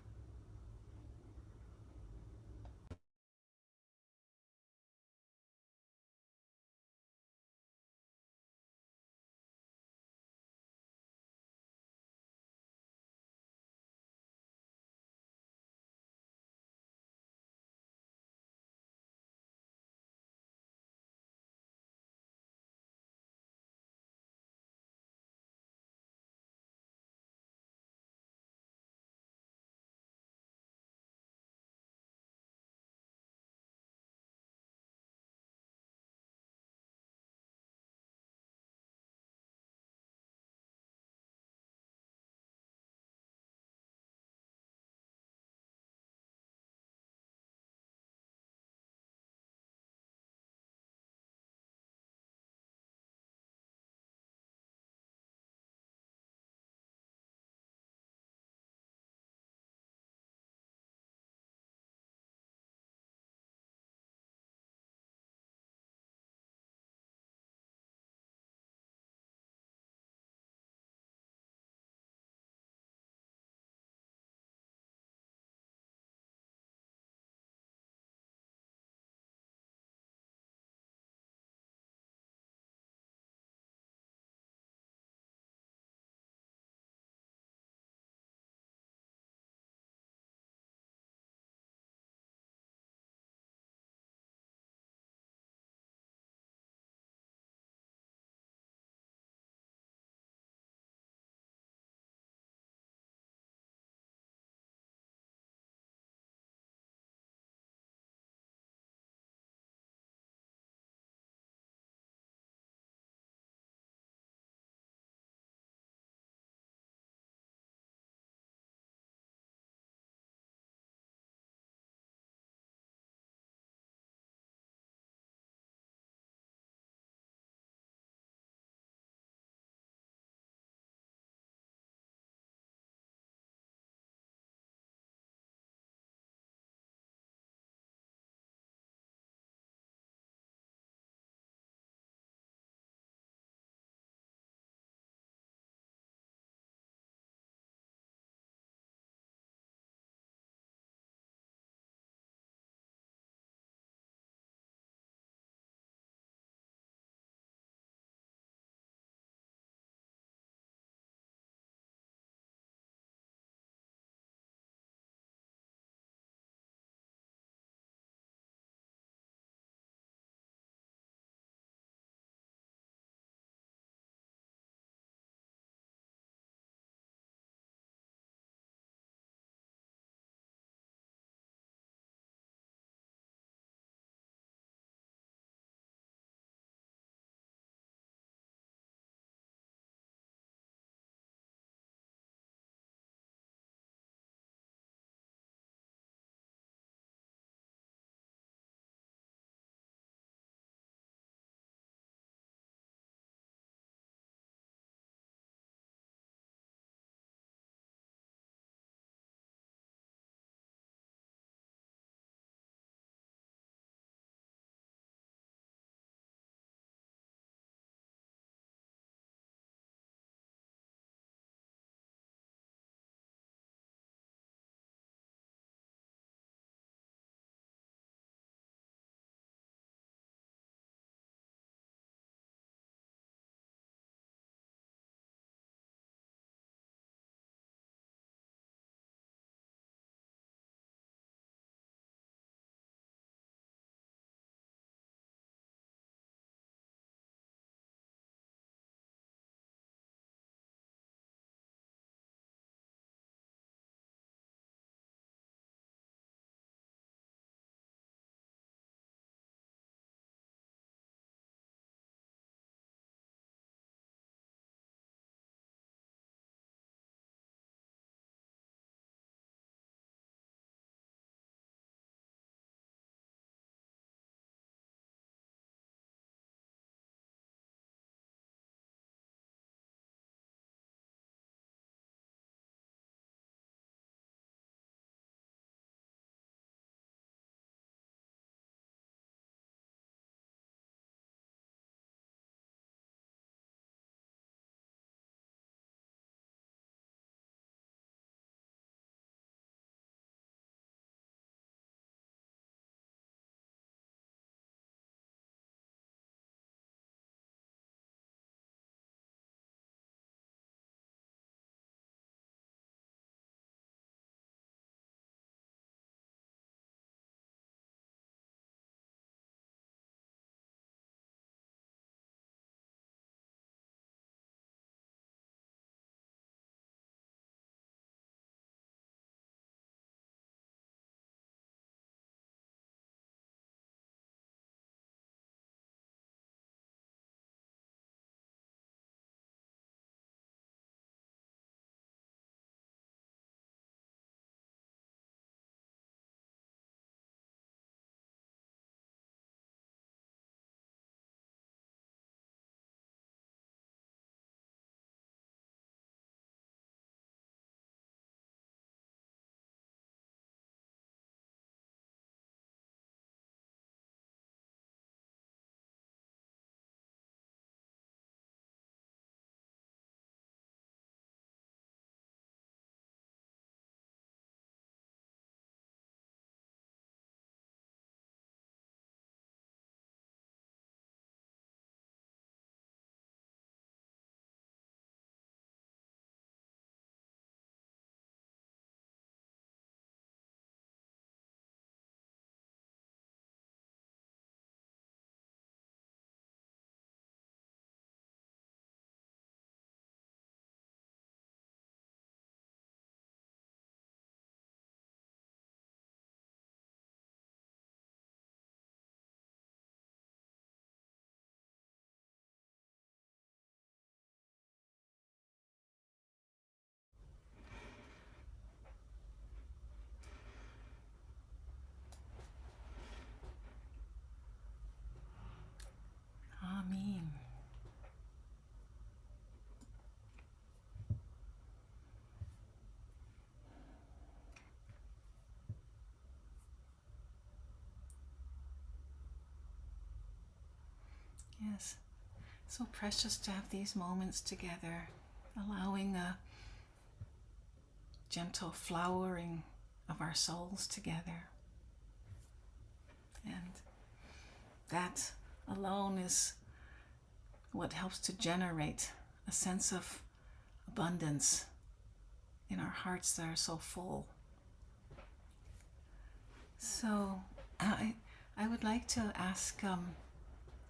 Yes. So precious to have these moments together, allowing a gentle flowering of our souls together. And that alone is what helps to generate a sense of abundance in our hearts that are so full. So I would like to ask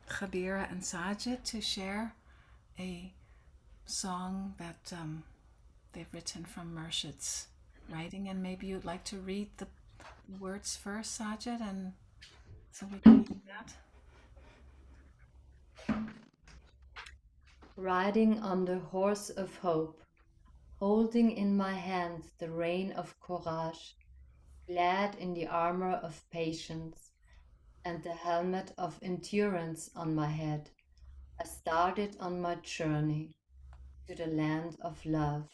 Khabira and Sajid to share a song that they've written from Murshid's writing, and maybe you'd like to read the words first, Sajid, and so we can hear that. Riding on the horse of hope, holding in my hand the rein of courage, clad in the armor of patience and the helmet of endurance on my head, I started on my journey to the land of love.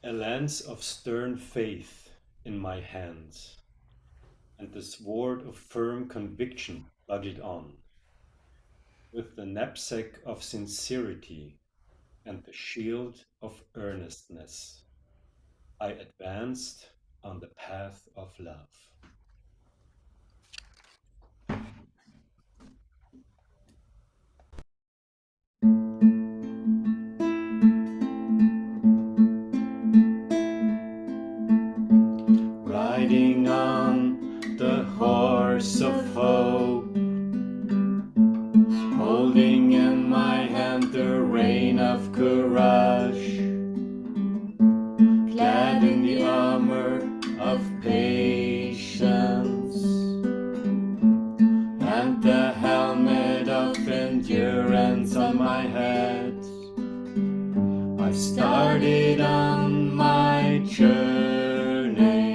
A lance of stern faith in my hands, and the sword of firm conviction budded on. With the knapsack of sincerity and the shield of earnestness, I advanced on the path of love. Riding on the horse of hope, holding in my hand the rein of courage, clad in the armor of patience and the helmet of endurance on my head, I started on my journey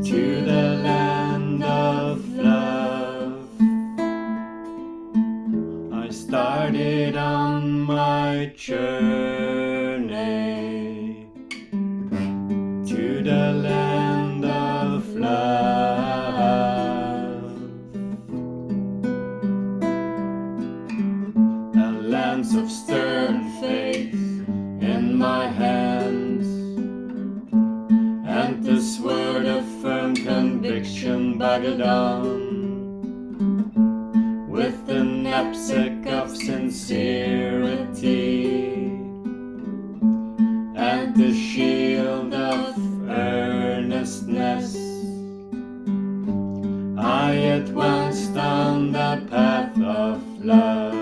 to the land of love. I started on my journey to the land of love. A lance of stern faith in my hands, and the sword of firm conviction budded on. With the knapsack of sincerity and the shield of earnestness, I advanced on the path of love.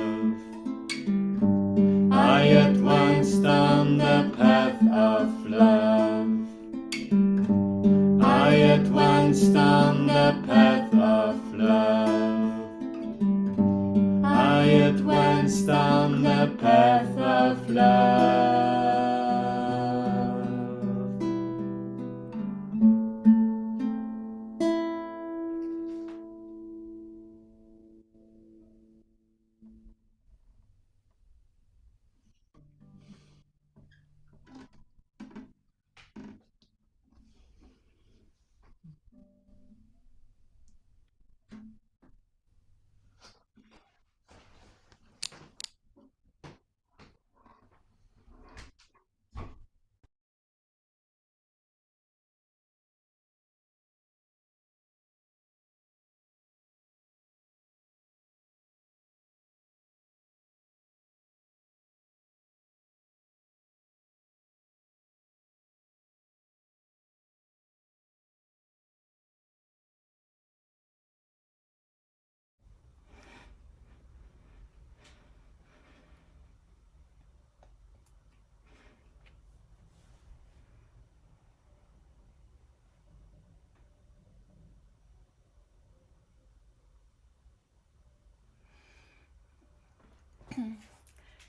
I advanced on the path of love. I advanced on the path of love. I advanced on the path of love.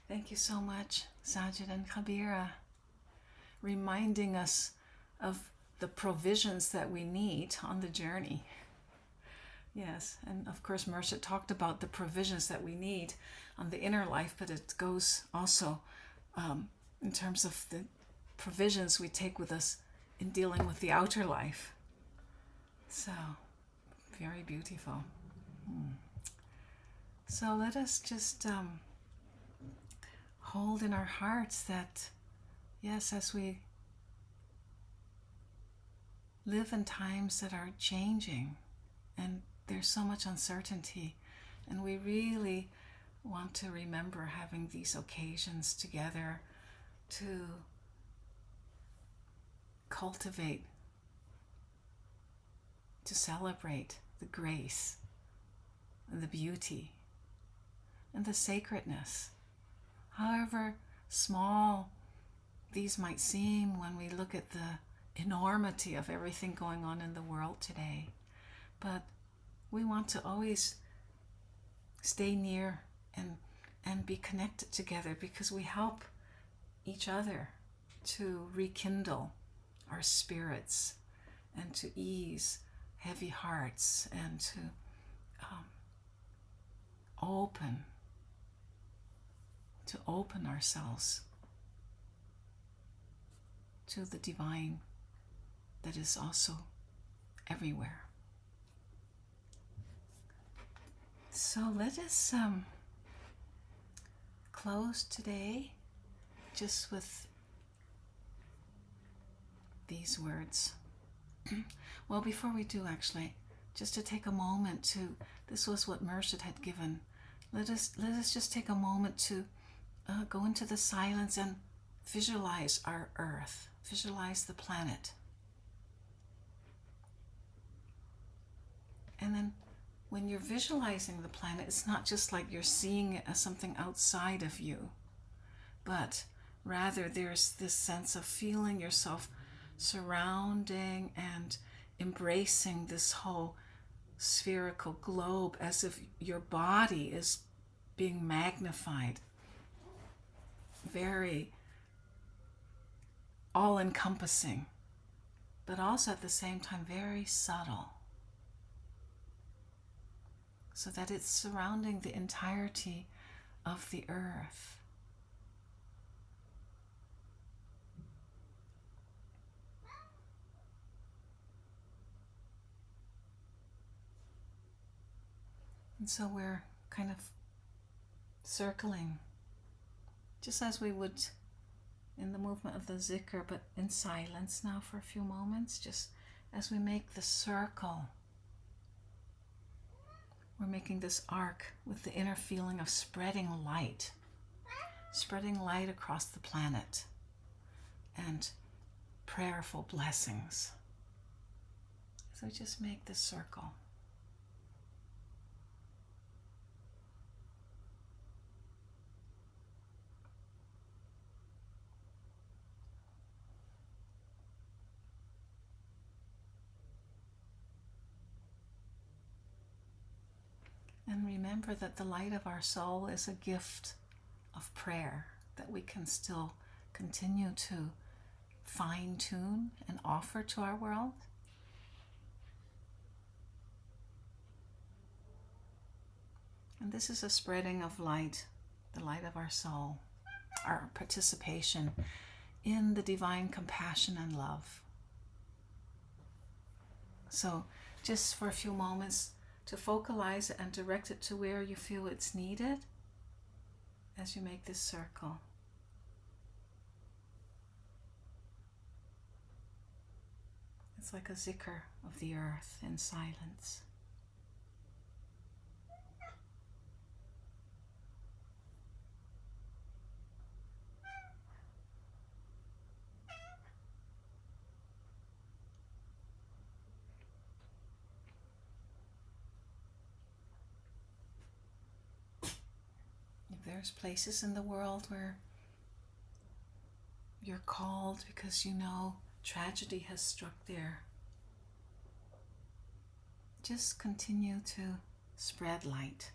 Thank you so much, Sajid and Khabira, reminding us of the provisions that we need on the journey. Yes, and of course Murshid talked about the provisions that we need on the inner life, but it goes also in terms of the provisions we take with us in dealing with the outer life. So, very beautiful. So let us just hold in our hearts that, yes, as we live in times that are changing and there's so much uncertainty, and we really want to remember having these occasions together to cultivate, to celebrate the grace and the beauty and the sacredness, however small these might seem when we look at the enormity of everything going on in the world today. But we want to always stay near and be connected together, because we help each other to rekindle our spirits and to ease heavy hearts and to open ourselves to the divine that is also everywhere. So let us close today just with these words. Well, before we do, actually, just to take a moment to, this was what Mershid had given. Let us just take a moment to go into the silence and visualize our earth, visualize the planet. And then when you're visualizing the planet, it's not just like you're seeing it as something outside of you, but rather there's this sense of feeling yourself surrounding and embracing this whole spherical globe, as if your body is being magnified, very all-encompassing, but also at the same time very subtle, so that it's surrounding the entirety of the earth. And so we're kind of circling, just as we would in the movement of the zikr, but in silence now for a few moments, just as we make the circle. We're making this arc with the inner feeling of spreading light across the planet, and prayerful blessings. So just make this circle. And remember that the light of our soul is a gift of prayer that we can still continue to fine-tune and offer to our world. And this is a spreading of light, the light of our soul, our participation in the divine compassion and love. So just for a few moments, to focalize it and direct it to where you feel it's needed as you make this circle. It's like a zikr of the earth in silence. If there's places in the world where you're called because you know tragedy has struck there, just continue to spread light.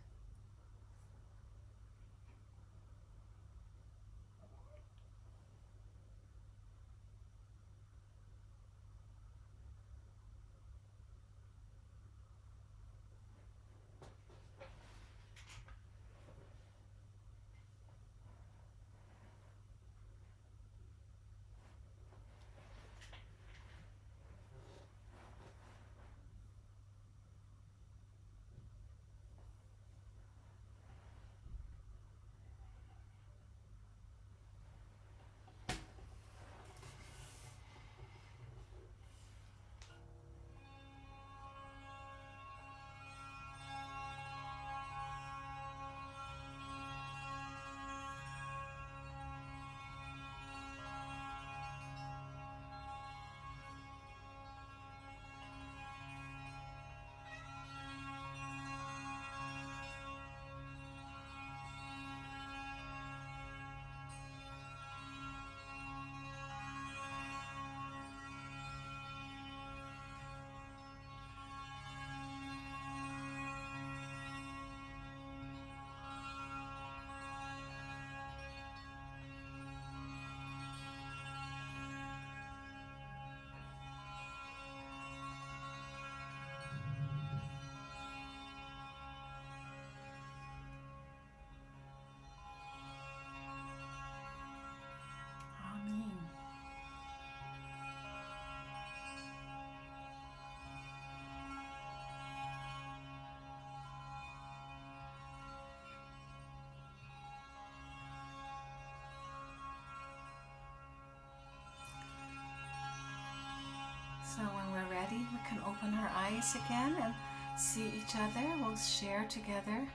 So when we're ready, we can open our eyes again and see each other. We'll share together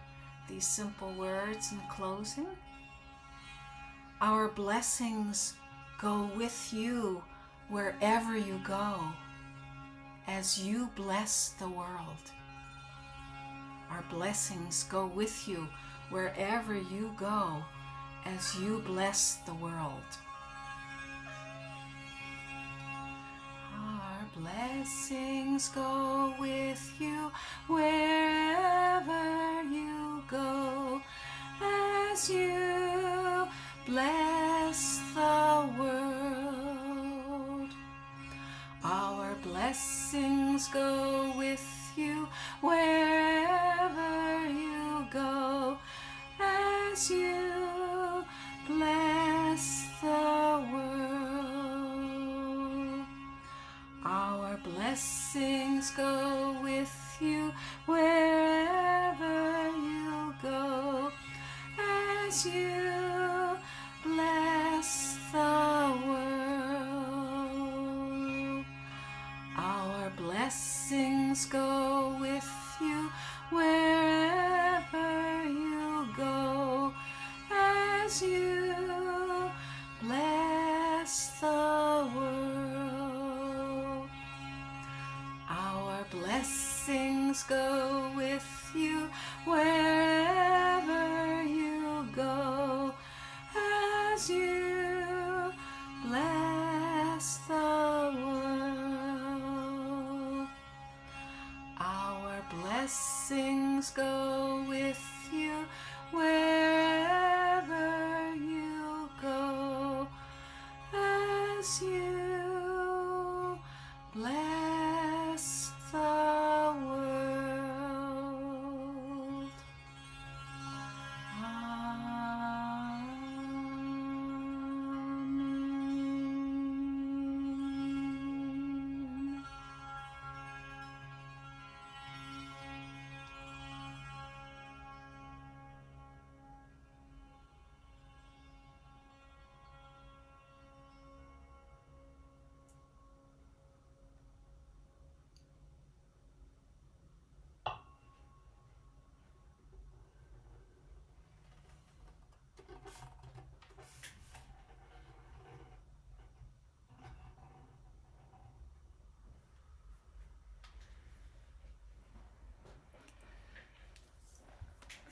these simple words in closing. Our blessings go with you wherever you go, as you bless the world. Our blessings go with you wherever you go, as you bless the world. Our blessings go with you wherever you go, as you bless the world. Our blessings go with you wherever you go, as you bless the world. Our blessings go with you wherever you go, as you bless the world. Our blessings go with you wherever you go, as you bless the world. Our blessings go with you wherever you go, as you bless the world. Our blessings go with you wherever you go, as you bless the world. Amen.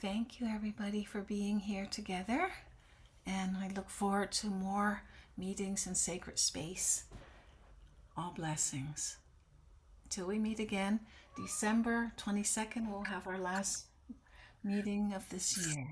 Thank you, everybody, for being here together. And I look forward to more meetings in sacred space. All blessings. Till we meet again, December 22nd, we'll have our last meeting of this year.